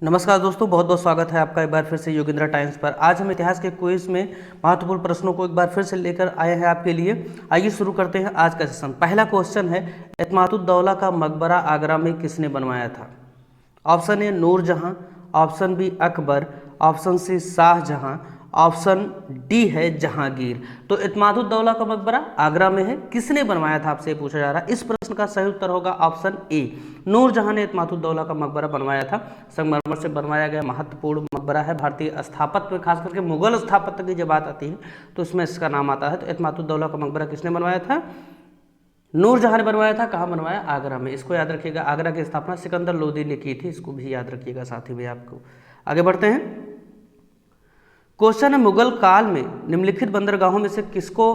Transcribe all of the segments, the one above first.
नमस्कार दोस्तों, बहुत बहुत स्वागत है आपका एक बार फिर से योगेंद्र टाइम्स पर। आज हम इतिहास के क्विज में महत्वपूर्ण प्रश्नों को एक बार फिर से लेकर आए हैं आपके लिए। आइए शुरू करते हैं आज का सेशन। पहला क्वेश्चन है, एतमादुद्दौला का मकबरा आगरा में किसने बनवाया था? Option A Nurjahan, option B Akbar, option C Shahjahan, option D है जहांगीर। तो एतमादुद्दौला का मकबरा आगरा में है, किसने बनवाया था आपसे पूछा जा रहा है। इस प्रश्न का सही उत्तर होगा ऑप्शन ए, नूरजहां ने एतमादुद्दौला का मकबरा बनवाया था। संगमरमर से बनवाया गया महत्वपूर्ण मकबरा है। भारतीय स्थापत्य में खास करके मुगल स्थापत्य की जब बात आती है तो इसमें इसका नाम आता है। तो एतमादुद्दौला का मकबरा किसने बनवाया था? नूरजहां ने बनवाया था। कहाँ बनवाया? आगरा में। इसको याद रखिएगा, आगरा की स्थापना सिकंदर लोदी ने की थी, इसको भी याद रखिएगा साथ ही में आपको। आगे बढ़ते हैं। क्वेश्चन है, मुगल काल में निम्नलिखित बंदरगाहों में से किसको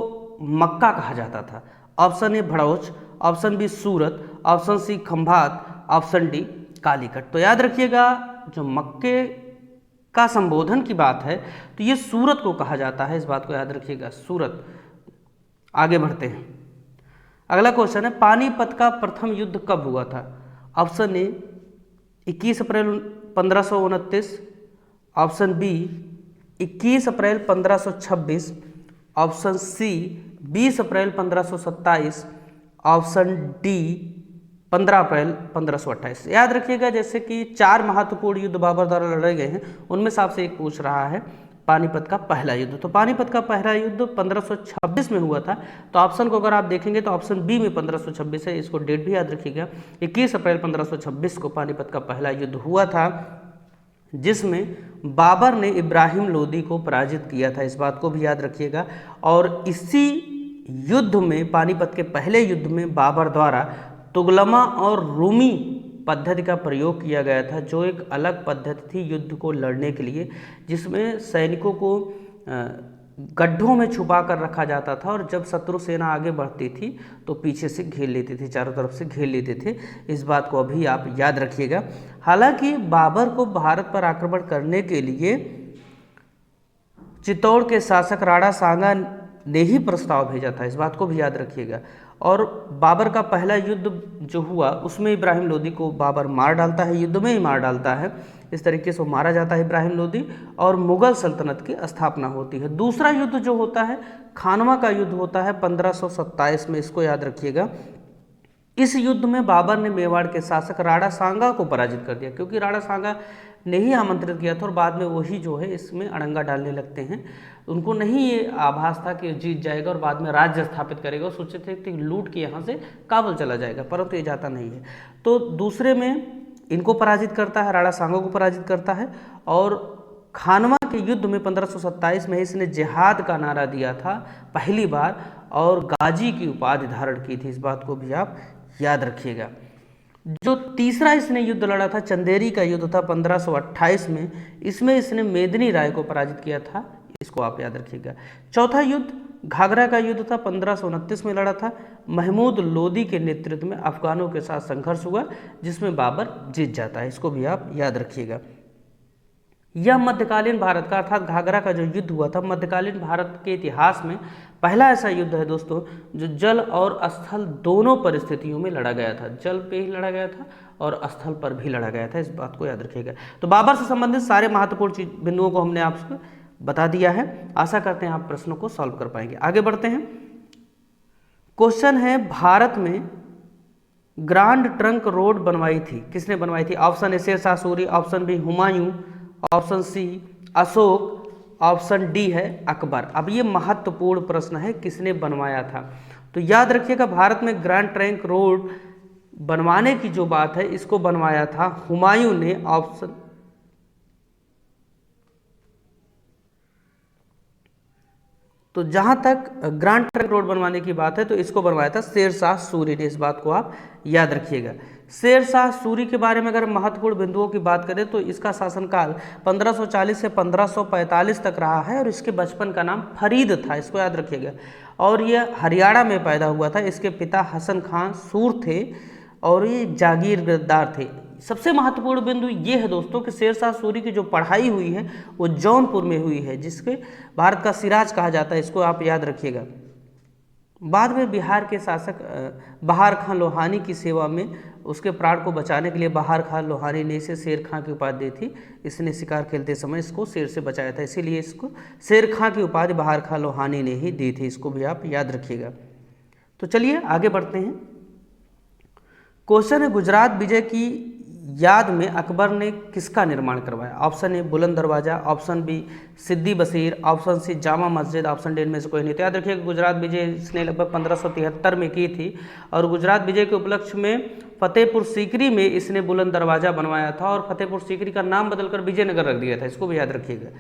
मक्का कहा जाता था? Option A Bharuch, option B Surat, option C Khambhat, option D Calicut. तो याद रखिएगा, जो मक्के का संबोधन की बात है तो ये सूरत को कहा जाता है, इस बात को याद रखिएगा, सूरत। आगे बढ़ते हैं। अगला क्वेश्चन है, पानीपत का प्रथम युद्ध कब हुआ था? ऑप्शन ए 21 अप्रैल 1529, ऑप्शन बी 21 अप्रैल 1526, ऑप्शन सी 20 अप्रैल 1527, ऑप्शन डी 15 अप्रैल 1528। याद रखिएगा, जैसे कि 4 महत्वपूर्ण युद्ध बाबर द्वारा लड़े गए हैं, उनमें से आपसे एक पूछ रहा है पानीपत का पहला युद्ध। तो पानीपत का पहला युद्ध 1526 में हुआ था। तो ऑप्शन को अगर आप देखेंगे तो ऑप्शन बी में 1526 है, इसको डेट भी याद रखिएगा। 21 अप्रैल 1526 को पानीपत का पहला युद्ध हुआ था, जिसमें बाबर ने इब्राहिम लोदी को पराजित किया था, इस बात को भी याद रखिएगा। और इसी युद्ध में, पानीपत के पहले युद्ध में, बाबर द्वारा तुगलमा और रूमी पद्धति का प्रयोग किया गया था, जो एक अलग पद्धति थी युद्ध को लड़ने के लिए, जिसमें सैनिकों को गड्ढों में छुपा कर रखा जाता था और जब शत्रु सेना आगे बढ़ती थी तो पीछे से घेर लेते थे, चारों तरफ से घेर लेते थे। इस बात को अभी आप याद रखिएगा। हालांकि बाबर को भारत पर आक्रमण करने के लिए चित्तौड़ के शासक राणा सांगा ने ही प्रस्ताव भेजा था, इस बात को भी याद रखिएगा। और बाबर का पहला युद्ध जो हुआ उसमें इब्राहिम लोदी को बाबर मार डालता है, युद्ध में ही मार डालता है। इस तरीके से मारा जाता है इब्राहिम लोदी और मुगल सल्तनत की स्थापना होती है। दूसरा युद्ध जो होता है खानवा का युद्ध होता है 1527 में, इसको याद रखिएगा। इस युद्ध में बाबर ने मेवाड़ के शासक राणा सांगा को पराजित कर दिया, क्योंकि राणा सांगा ने ही आमंत्रित किया था और बाद में वही जो है इसमें अड़ंगा डालने लगते हैं। उनको नहीं ये आभास था कि जीत जाएगा और बाद में राज्य स्थापित करेगा, सोचे थे कि लूट के यहाँ से काबुल चला जाएगा, परंतु ये जाता नहीं है। तो दूसरे में इनको पराजित करता है, राणा सांगा को पराजित करता है। और खानवा के युद्ध में 1527 में इसने जिहाद का नारा दिया था पहली बार और गाजी की उपाधि धारण की थी, इस बात को भी आप याद रखिएगा। जो तीसरा इसने युद्ध लड़ा था चंदेरी का युद्ध था 1528 में, इसमें इसने मेदिनी राय को पराजित किया था, इसको आप याद रखिएगा। चौथा युद्ध घाघरा का युद्ध था 1529 में लड़ा था, महमूद लोदी के नेतृत्व में अफगानों के साथ संघर्ष हुआ, जिसमें बाबर जीत जाता है, इसको भी आप याद रखिएगा। यह मध्यकालीन भारत का अर्थात घाघरा का जो युद्ध हुआ था मध्यकालीन भारत के इतिहास में पहला ऐसा युद्ध है दोस्तों जो जल और स्थल दोनों परिस्थितियों में लड़ा गया था। जल पे ही लड़ा गया था और स्थल पर भी लड़ा गया था, इस बात को याद रखिएगा। तो बाबर से संबंधित सारे महत्वपूर्ण बिंदुओं को हमने आपको बता दिया है। आशा करते हैं आप प्रश्नों को सॉल्व कर पाएंगे। आगे बढ़ते हैं। क्वेश्चन है, भारत में ग्रांड ट्रंक रोड बनवाई थी, किसने बनवाई थी? Option A Sher Shah Suri, option B Humayun, option C Ashok, option D है अकबर। अब ये महत्वपूर्ण प्रश्न है, किसने बनवाया था? तो याद रखिएगा, भारत में ग्रैंड ट्रंक रोड बनवाने की जो बात है इसको बनवाया था हुमायूं ने। ऑप्शन तो जहां तक ग्रैंड ट्रंक रोड बनवाने की बात है तो इसको बनवाया था शेर शाह सूरी ने, इस बात को आप याद रखिएगा। शेर शाह सूरी के बारे में अगर महत्वपूर्ण बिंदुओं की बात करें तो इसका शासनकाल 1540 से 1545 तक रहा है और इसके बचपन का नाम फरीद था, इसको याद रखिएगा। और यह हरियाणा में पैदा हुआ था। इसके पिता हसन खां सूर थे और ये जागीरदार थे। सबसे महत्वपूर्ण बिंदु ये है दोस्तों कि शेर शाह सूरी की जो पढ़ाई हुई है वो जौनपुर में हुई है, जिसके भारत का सिराज कहा जाता है, इसको आप याद रखिएगा। बाद में बिहार के शासक बहार खां लोहानी की सेवा में उसके प्राण को बचाने के लिए बहार खान लोहानी ने इसे शेर खां की उपाधि दी थी। इसने शिकार खेलते समय इसको शेर से बचाया था, इसीलिए इसको शेर खां की उपाधि बहार खान लोहानी ने ही दी थी। इसको भी आप याद रखिएगा। तो चलिए आगे बढ़ते हैं। क्वेश्चन है, गुजरात विजय की याद में अकबर ने किसका निर्माण करवाया? ऑप्शन ए बुलंद दरवाजा, ऑप्शन बी सिद्दी Bashir, option C Jama Masjid, option D इनमें से कोई नहीं। तो याद रखिएगा गुजरात विजय इसने लगभग 1573 में की थी और गुजरात विजय के उपलक्ष्य में फतेहपुर सीकरी में इसने बुलंद दरवाजा बनवाया था और फतेहपुर सीकरी का नाम बदलकर विजयनगर रख दिया था। इसको भी याद रखिएगा।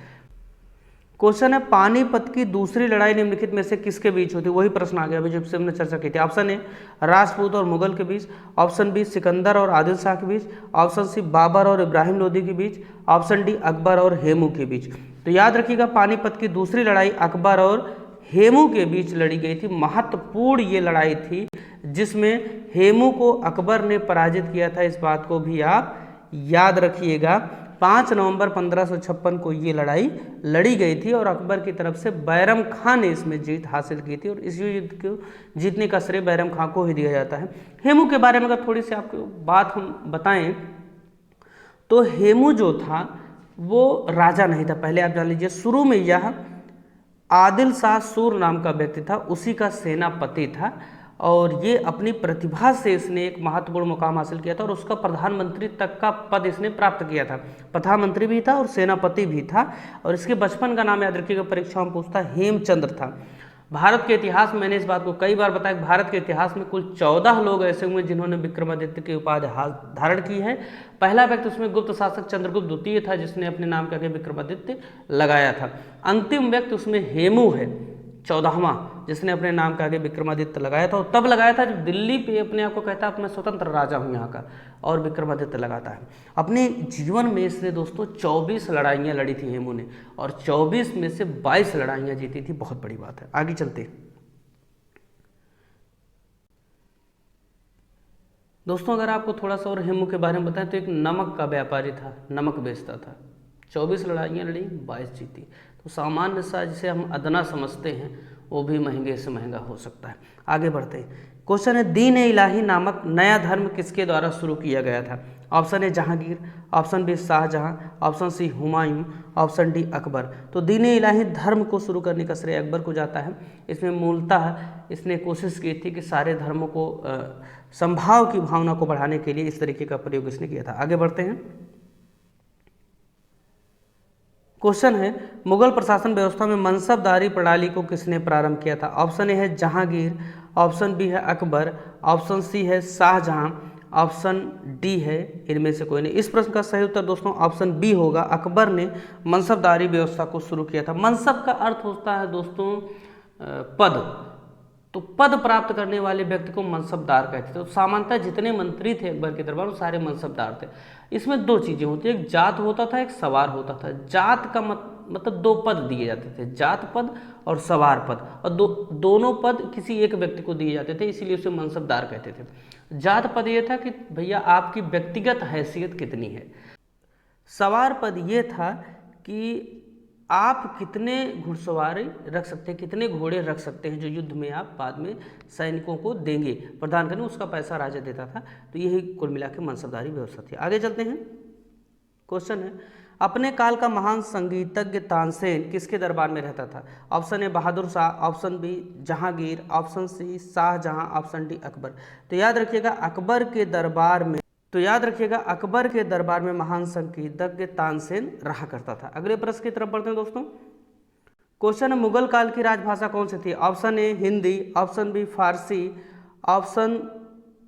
क्वेश्चन है, पानीपत की दूसरी लड़ाई निम्नलिखित में से किसके बीच हुई थी? वही प्रश्न आ गया अभी जब से हमने चर्चा की थी। ऑप्शन ए राजपूत और मुगल के बीच, ऑप्शन बी सिकंदर और आदिल शाह के बीच, ऑप्शन सी बाबर और इब्राहिम लोदी के बीच, ऑप्शन डी अकबर और हेमू के बीच। तो याद रखिएगा पानीपत की दूसरी लड़ाई अकबर और हेमू के बीच लड़ी गई थी। महत्वपूर्ण ये लड़ाई थी जिसमें हेमू को अकबर ने पराजित किया था। इस बात को भी आप याद रखिएगा। 5 नवंबर 1556 को ये लड़ाई लड़ी गई थी और अकबर की तरफ से बैरम खां ने इसमें जीत हासिल की थी और इस युद्ध को जीतने का श्रेय बैरम खां को ही दिया जाता है। हेमू के बारे में अगर थोड़ी सी आपको बात हम बताएं तो हेमू जो था वो राजा नहीं था। पहले आप जान लीजिए, शुरू में यह आदिल शाह सूर नाम का व्यक्ति था, उसी का सेनापति था और ये अपनी प्रतिभा से इसने एक महत्वपूर्ण मुकाम हासिल किया था और उसका प्रधानमंत्री तक का पद इसने प्राप्त किया था। प्रधानमंत्री भी था और सेनापति भी था और इसके बचपन का नाम याद रखिएगा, परीक्षाओं में पूछता, हेमचंद्र था। भारत के इतिहास में मैंने इस बात को कई बार बताया, भारत के इतिहास में कुल 14 लोग ऐसे हुए जिन्होंने विक्रमादित्य की उपाधि धारण की है। पहला व्यक्ति उसमें गुप्त शासक चंद्रगुप्त द्वितीय था जिसने अपने नाम के आगे विक्रमादित्य लगाया था। अंतिम व्यक्ति उसमें हेमू है, 14वां, जिसने अपने नाम के आगे विक्रमादित्य लगाया था और तब लगाया था जब दिल्ली पे अपने आप को कहता है मैं स्वतंत्र राजा हूँ यहाँ का और विक्रमादित्य लगाता है। अपने जीवन में इसने दोस्तों 24 लड़ाइयाँ लड़ी थी हेमू ने और 24 में से 22 लड़ाइयाँ जीती थी। बहुत बड़ी बात है। आगे चलते दोस्तों, अगर आपको थोड़ा सा और हेमू के बारे में बताएं तो एक नमक का व्यापारी था, नमक बेचता था। 24 लड़ाइयाँ लड़ी, 22 जीती। तो सामान्य सा जिसे हम अदना समझते हैं वो भी महंगे से महंगा हो सकता है। आगे बढ़ते हैं। क्वेश्चन है, दीन ए इलाही नामक नया धर्म किसके द्वारा शुरू किया गया था? Option A Jahangir, option B Shahjahan, option C Humayun, option D Akbar. तो दीन ए इलाही धर्म को शुरू करने का श्रेय अकबर को जाता है। इसमें मूलतः इसने कोशिश की थी कि सारे धर्मों को संभाव की भावना को बढ़ाने के लिए इस तरीके का प्रयोग इसने किया था। आगे बढ़ते हैं। क्वेश्चन है, मुगल प्रशासन व्यवस्था में मनसबदारी प्रणाली को किसने प्रारंभ किया था? ऑप्शन ए है जहांगीर, ऑप्शन बी है अकबर, ऑप्शन सी है शाहजहां, ऑप्शन डी है इनमें से कोई नहीं। इस प्रश्न का सही उत्तर दोस्तों ऑप्शन बी होगा। अकबर ने मनसबदारी व्यवस्था को शुरू किया था। मनसब का अर्थ होता है दोस्तों पद, तो पद प्राप्त करने वाले व्यक्ति को मनसबदार कहते थे। तो सामान्यतः जितने मंत्री थे अकबर के दरबार में सारे मनसबदार थे। इसमें दो चीजें होती है, एक जात होता था, एक सवार होता था। जात का मतलब 2 पद दिए जाते थे, जात पद और सवार पद, और दोनों पद किसी एक व्यक्ति को दिए जाते थे, इसीलिए उसे मनसबदार कहते थे। जात पद ये था कि भैया आपकी व्यक्तिगत हैसियत कितनी है। सवार पद ये था कि आप कितने घुड़सवारी रख सकते हैं, कितने घोड़े रख सकते हैं जो युद्ध में आप बाद में सैनिकों को देंगे, प्रदान करने, उसका पैसा राजा देता था। तो यही कुल मिला के मनसबदारी व्यवस्था थी। आगे चलते हैं। क्वेश्चन है, अपने काल का महान संगीतज्ञ तानसेन किसके दरबार में रहता था? Option A Bahadur Shah, option B Jahangir, option C Shahjahan, option D Akbar. तो याद रखिएगा अकबर के दरबार में महान संगीतज्ञ तानसेन रहा करता था। अगले प्रश्न की तरफ बढ़ते हैं दोस्तों। क्वेश्चन है, मुगल काल की राजभाषा कौन सी थी? Option A Hindi, option B Farsi, option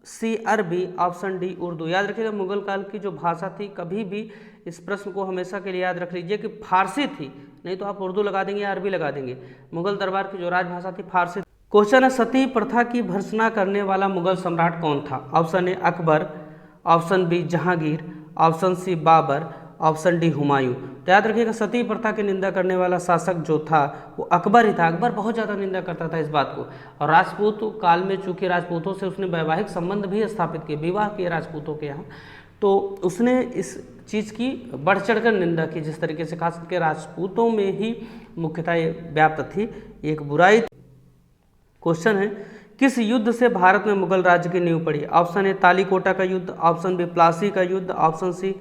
C Arabi, option D Urdu. याद रखिएगा मुगल काल की जो भाषा थी, कभी भी इस प्रश्न को हमेशा के लिए याद रख लीजिए कि फारसी थी, नहीं तो आप उर्दू लगा देंगे या अरबी लगा देंगे। मुगल दरबार की जो राजभाषा थी फारसी। क्वेश्चन है, सती प्रथा की भर्त्सना करने वाला मुगल सम्राट कौन था? Option A Akbar, option B Jahangir, option C Babur, option D Humayun. तो याद रखिएगा सती प्रथा की निंदा करने वाला शासक जो था वो अकबर ही था। अकबर बहुत ज़्यादा निंदा करता था इस बात को, और राजपूत काल में चूंकि राजपूतों से उसने वैवाहिक संबंध भी स्थापित किए, विवाह किए राजपूतों के यहाँ, तो उसने इस चीज़ की बढ़ चढ़कर निंदा की। जिस तरीके से खास करके राजपूतों में ही मुख्यतः व्याप्त थी एक बुराई। क्वेश्चन है किस युद्ध से भारत में मुगल राज्य की नींव पड़ी? ऑप्शन ए तालीकोटा का युद्ध, ऑप्शन बी प्लासी का युद्ध, ऑप्शन सी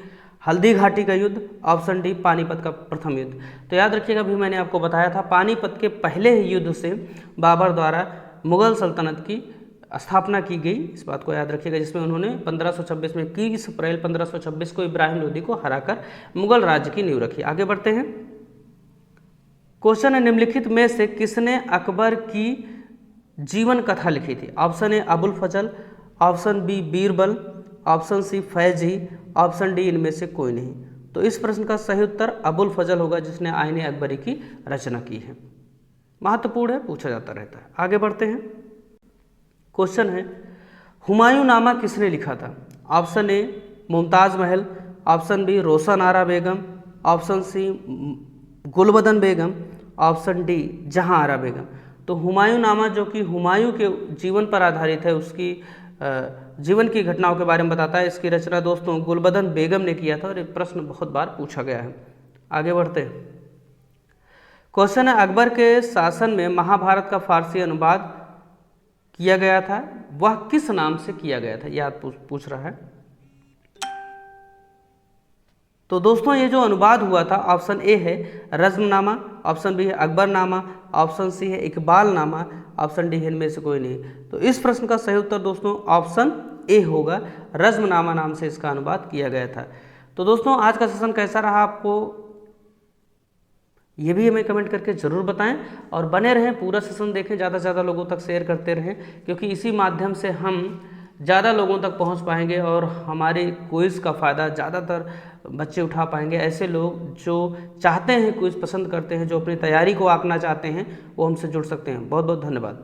हल्दी घाटी का युद्ध, ऑप्शन डी पानीपत का प्रथम युद्ध। तो याद रखिएगा, अभी मैंने आपको बताया था पानीपत के पहले ही युद्ध से बाबर द्वारा मुगल सल्तनत की स्थापना की गई, इस बात को याद रखिएगा, जिसमें उन्होंने 1526 में 21 अप्रैल 1526 को इब्राहिम लोदी को हराकर मुगल राज्य की नींव रखी। आगे बढ़ते हैं। क्वेश्चन है, निम्नलिखित में से किसने अकबर की जीवन कथा लिखी थी? Option A Abul Fazl, option B Birbal, option C Faizi, option D इनमें से कोई नहीं। तो इस प्रश्न का सही उत्तर अबुल फजल होगा, जिसने आईने अकबरी की रचना की है। महत्वपूर्ण है, पूछा जाता रहता है। आगे बढ़ते हैं। क्वेश्चन है, हुमायूं नामा किसने लिखा था? ऑप्शन ए मुमताज़ महल, ऑप्शन बी रोशन आरा बेगम, ऑप्शन सी गुलबदन बेगम, ऑप्शन डी जहां आरा बेगम। तो हुमायूं नामा जो कि हुमायूं के जीवन पर आधारित है, उसकी जीवन की घटनाओं के बारे में बताता है। इसकी रचना दोस्तों गुलबदन बेगम ने किया था और ये प्रश्न बहुत बार पूछा गया है। आगे बढ़ते हैं। क्वेश्चन है, अकबर के शासन में महाभारत का फारसी अनुवाद किया गया था, वह किस नाम से किया गया था? याद पूछ रहा है। तो दोस्तों ये जो अनुवाद हुआ था, ऑप्शन ए है रज़्मनामा, ऑप्शन बी है अकबरनामा, ऑप्शन सी है इकबालनामा, ऑप्शन डी है इनमें से कोई नहीं। तो इस प्रश्न का सही उत्तर दोस्तों ऑप्शन ए होगा, रज़्मनामा नाम से इसका अनुवाद किया गया था। तो दोस्तों आज का सेशन कैसा रहा आपको, ये भी हमें कमेंट करके ज़रूर बताएं और बने रहें, पूरा सेशन देखें, ज़्यादा से ज़्यादा लोगों तक शेयर करते रहें, क्योंकि इसी माध्यम से हम ज़्यादा लोगों तक पहुंच पाएंगे और हमारे क्विज़ का फ़ायदा ज़्यादातर बच्चे उठा पाएंगे। ऐसे लोग जो चाहते हैं, क्विज़ पसंद करते हैं, जो अपनी तैयारी को आंकना चाहते हैं, वो हमसे जुड़ सकते हैं। बहुत बहुत धन्यवाद।